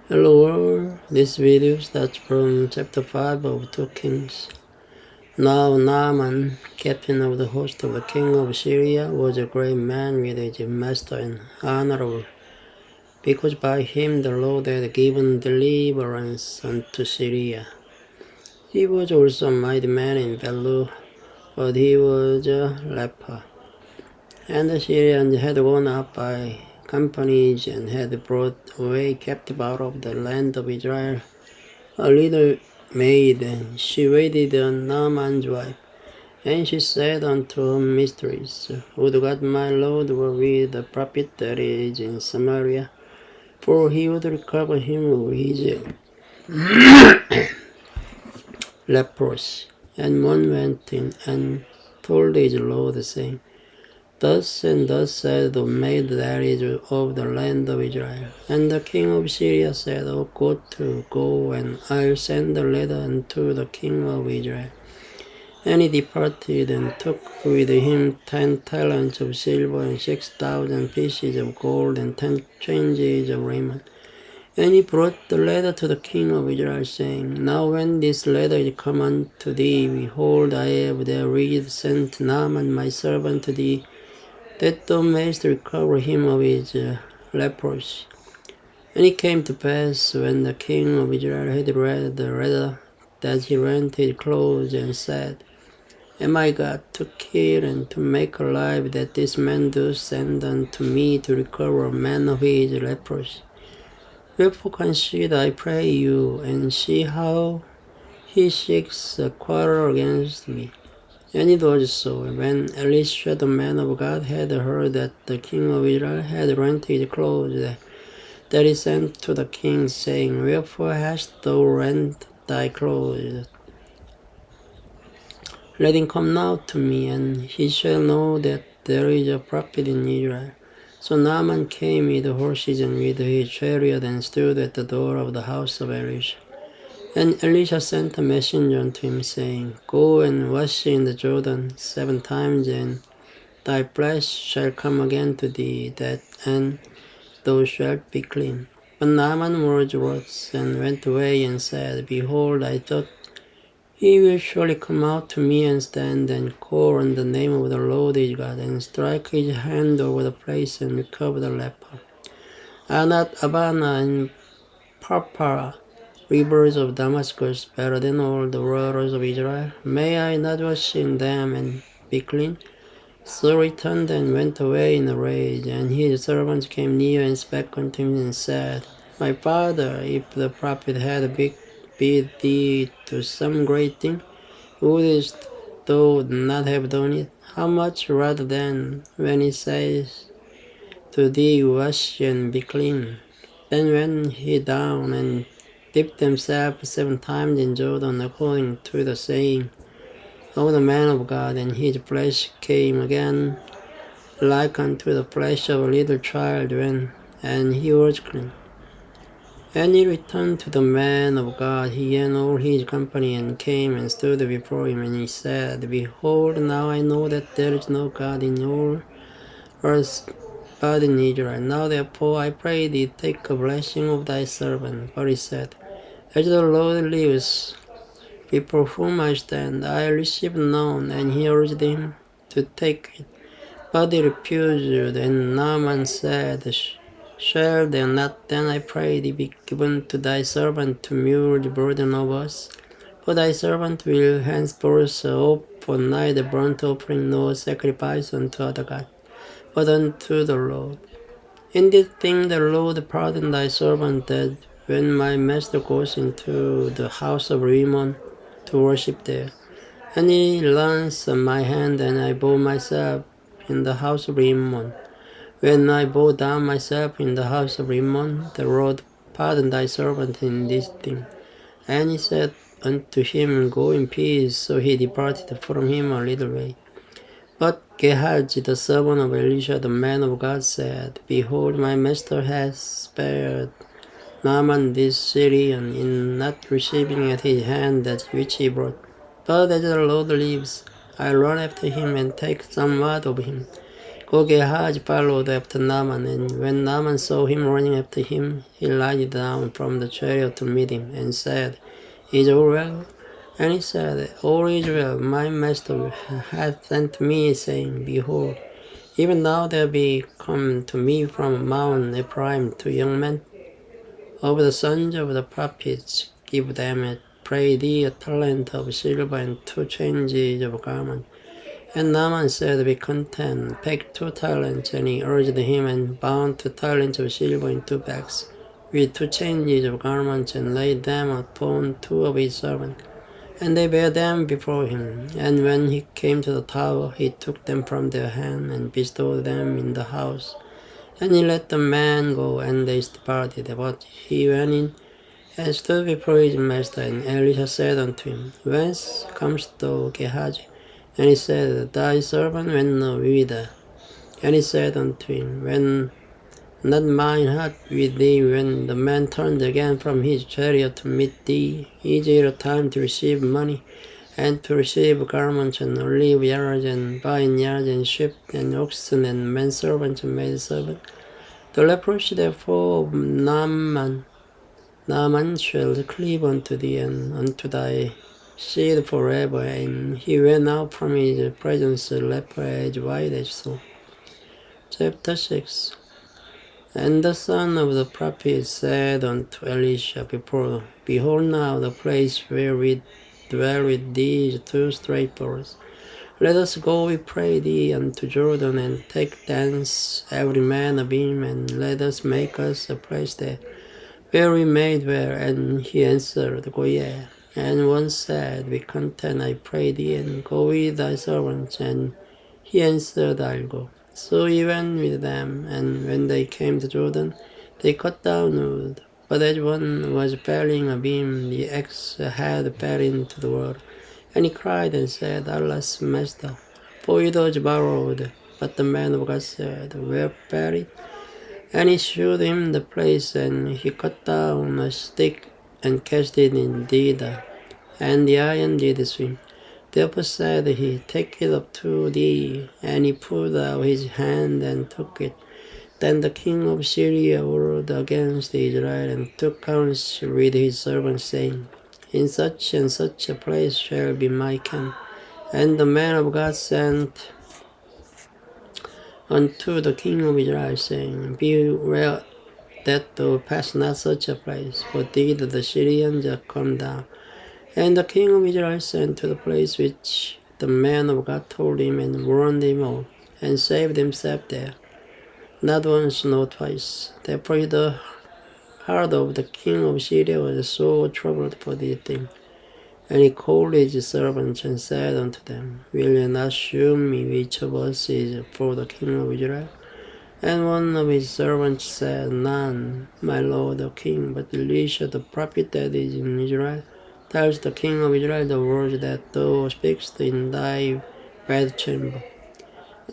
Hello world, this video starts from chapter 5 of 2Kings. Now Naaman, captain of the host of the king of Syria, was a great man with his master and honorable, because by him the Lord had given deliverance unto Syria. He was also a mighty man in valor, but he was a leper. And the Syrians had gone up by companies and had brought away captive out of the land of Israel a little maid, and she waited on Naaman's wife. And she said unto her mistress, Would God my Lord were with the prophet that is in Samaria, for he would recover him of his leprosy. And one went in and told his Lord, saying, Thus and thus said the maid that is of the land of Israel. And the king of Syria said, O go, and I'll send a letter unto the king of Israel. And he departed and took with him 10 talents of silver and 6,000 pieces of gold and 10 changes of raiment. And he brought the letter to the king of Israel, saying, Now when this letter is come unto thee, behold, I have therewith sent Naaman my servant to thee, that thou mayest recover him of his leprosy. And it came to pass, when the king of Israel had read the letter, that he rent his clothes and said, Am I God to kill and to make alive, that this man do send unto me to recover a man of his leprosy? Wherefore consider, I pray you, and see how he seeks a quarrel against me. And it was so, when Elisha the man of God had heard that the king of Israel had rent his clothes, that he sent to the king, saying, Wherefore hast thou rent thy clothes? Let him come now to me, and he shall know that there is a prophet in Israel. So Naaman came with horses and with his chariot, and stood at the door of the house of Elisha. And Elisha sent a messenger unto him, saying, Go and wash in the Jordan 7 times, and thy flesh shall come again to thee, and thou shalt be clean. But Naaman was wroth, and went away, and said, Behold, I thought, he will surely come out to me and stand and call on the name of the Lord his God, and strike his hand over the place and recover the leper. Are not Abana and Parpara, rivers of Damascus, better than all the waters of Israel? May I not wash in them and be clean? So returned and went away in a rage. And his servants came near and spake unto him and said, My father, if the prophet had bid thee to some great thing, wouldst thou not have done it? How much rather then, when he says to thee, Wash and be clean? Then went he down and dipped himself 7 times in Jordan, according to the saying of the man of God, and his flesh came again like unto the flesh of a little child, and he was clean. And he returned to the man of God, he and all his company, and came and stood before him, and he said, Behold, now I know that there is no God in all earth but in Israel. Now therefore I pray thee, take a blessing of thy servant. But he said, As the Lord lives, before whom I stand, I received none. And he urged him to take it. But he refused. And Naaman said, Shall there not then, I pray thee, be given to thy servant to mule the burden of us? For thy servant will henceforth offer neither burnt offering nor sacrifice unto other gods, but unto the Lord. In this thing the Lord pardon thy servant, that when my master goes into the house of Rimmon to worship there, and he leans on my hand, and I bow myself in the house of Rimmon. When I bow down myself in the house of Rimmon, the Lord pardon thy servant in this thing. And he said unto him, Go in peace. So he departed from him a little way. But Gehazi, the servant of Elisha, the man of God, said, Behold, my master has spared Naaman this Syrian in not receiving at his hand that which he brought. But as the Lord lives, I run after him and take somewhat of him. So Gehazi followed after Naaman, and when Naaman saw him running after him, he lighted down from the chariot to meet him, and said, Is all well? And he said, All is well. My master hath sent me, saying, Behold, even now there be come to me from Mount Ephraim 2 young men of the sons of the prophets. Give them, I pray thee, a talent of silver and 2 changes of garment. And Naaman said, Be content, take 2 talents. And he urged him, and bound 2 talents of silver in 2 bags, with 2 changes of garments, and laid them upon 2 of his servants. And they bare them before him. And when he came to the tower, he took them from their hand, and bestowed them in the house. And he let the man go, and they departed. But he went in, and stood before his master. And Elisha said unto him, Whence comest thou, Gehazi? And he said, Thy servant went no whither. And he said unto him, When not mine heart with thee, when the man turned again from his chariot to meet thee, is it a time to receive money, and to receive garments, and olive yards, and vineyards, and sheep, and oxen, and menservants, and maidservants? The leprosy therefore of Naaman shall cleave unto thee, and unto thy seed forever. And he went out from his presence, a leper as white as snow. Chapter 6. And the son of the prophet said unto Elisha before, Behold now the place where we dwell with these 2 straight doors. Let us go, we pray thee, unto Jordan, and take thence every man a beam, and let us make us a place there, where we may dwell. And he answered, Go ye. And one said, Be content, I pray thee, and go with thy servants. And he answered, I'll go. So he went with them, and when they came to Jordan, they cut down wood. But as one was felling a beam, the axe had fell into the water. And he cried and said, Alas, master, for it was borrowed. But the man of God said, Where fell it? And he shewed him the place, and he cut down a stick, and cast it in thither, and the iron did swim. Therefore said he, Take it up to thee. And he put out his hand and took it. Then the king of Syria warred against Israel, and took counsel with his servants, saying, In such and such a place shall be my camp. And the man of God sent unto the king of Israel, saying, Beware that thou pass not such a place, for did the Syrians come down. And the king of Israel sent to the place which the man of God told him, and warned him all, and saved himself there, not once nor twice. Therefore the heart of the king of Syria was so troubled for this thing. And he called his servants, and said unto them, Will ye not shew me which of us is for the king of Israel? And one of his servants said, None, my lord the king, but Elisha the prophet that is in Israel tells the king of Israel the words that thou speakest in thy bedchamber.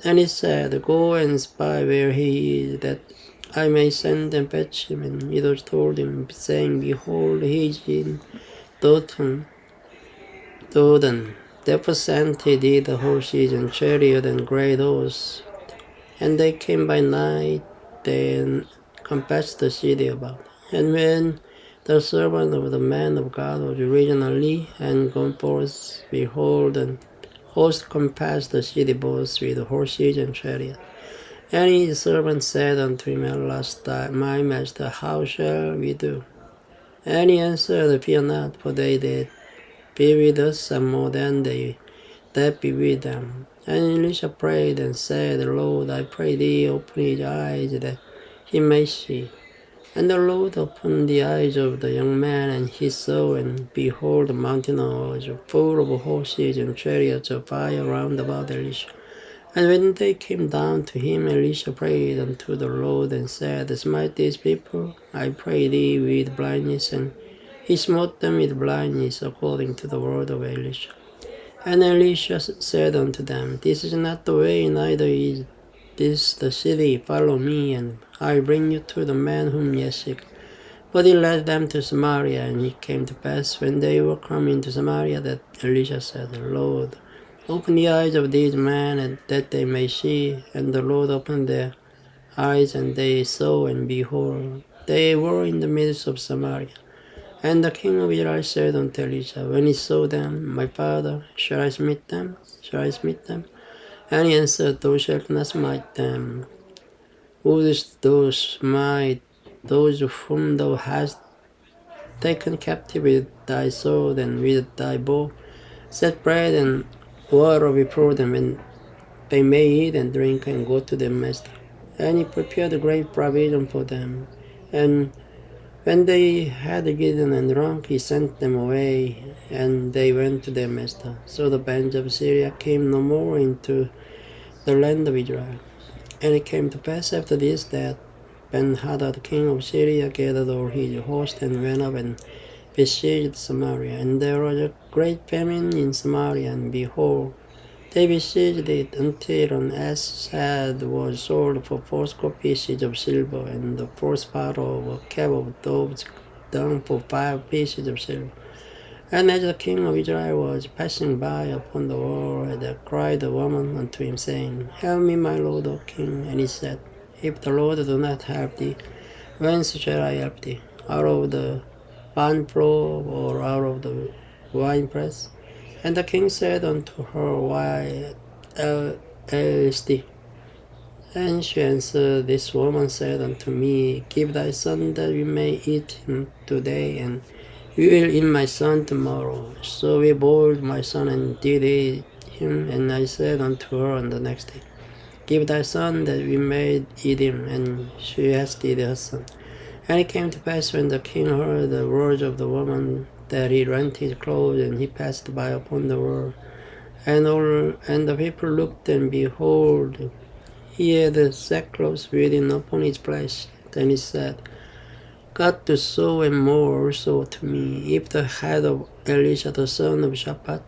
And he said, Go and spy where he is, that I may send and fetch him. And it was told him, saying, Behold, he is in Dothan. Therefore sent he did the horses and chariot and great hosts. And they came by night, they compassed the city about. And when the servant of the man of God was risen early and gone forth, behold, the host compassed the city both with horses and chariots. And his servant said unto him, Alas, my master, how shall we do? And he answered, Fear not, for they that be with us are more than they that be with them. And Elisha prayed and said, Lord, I pray thee, open his eyes, that he may see. And the Lord opened the eyes of the young man, and he saw, and behold, the mountain was full of horses and chariots of fire round about Elisha. And when they came down to him, Elisha prayed unto the Lord, and said, Smite these people, I pray thee, with blindness. And he smote them with blindness, according to the word of Elisha. And Elisha said unto them, This is not the way, neither is this the city. Follow me, and I'll bring you to the man whom ye seek. But he led them to Samaria. And it came to pass, when they were come into Samaria, that Elisha said, Lord, Open the eyes of these men, and that they may see. And the Lord opened their eyes, and they saw, and behold, they were in the midst of Samaria. And the king of Israel said unto Elisha, when he saw them, my father, shall I smite them? Shall I smite them? And he answered, thou shalt not smite them. Wouldst thou smite those whom thou hast taken captive with thy sword and with thy bow? Set bread and water before them, and they may eat and drink and go to their master. And he prepared a great provision for them. And when they had eaten and drunk, he sent them away, and they went to their master. So the bands of Syria came no more into the land of Israel. And it came to pass after this that Ben-Hadad king of Syria gathered all his host and went up and besieged Samaria. And there was a great famine in Samaria, and behold, they besieged it until an ass head was sold for 40 pieces of silver, and the fourth part of a cab of dove's dung for 5 pieces of silver. And as the king of Israel was passing by upon the wall, there cried the woman unto him, saying, help me, my lord, O king. And he said, if the Lord do not help thee, whence shall I help thee? Out of the barn floor, or out of the winepress? And the king said unto her, why, este? And she answered, this woman said unto me, give thy son that we may eat him today, and we will eat my son tomorrow. So we boiled my son and did eat him. And I said unto her on the next day, give thy son that we may eat him. And she has eaten her son. And it came to pass when the king heard the words of the woman, that he rent his clothes, and he passed by upon the wall. And the people looked, and behold, he had sackcloth written upon his flesh. Then he said, God do so and more also to me, if the head of Elisha the son of Shaphat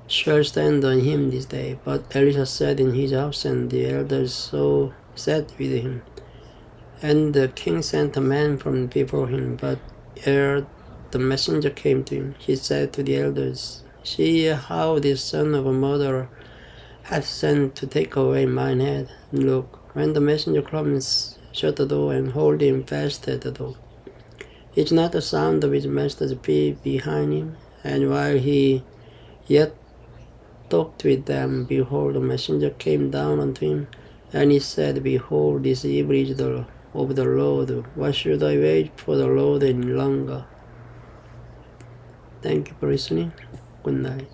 shall stand on him this day. But Elisha sat in his house, and the elders so sat with him. And the king sent a man from before him, but ere the messenger came to him, he said to the elders, see how this son of a murderer hath sent to take away mine head. And look, when the messenger comes, shut the door, and hold him fast at the door. Is not the sound of his master's feet behind him? And while he yet talked with them, behold, the messenger came down unto him, and he said, behold, this evil is of the Lord. Why should I wait for the Lord any longer? Thank you for listening. Good night.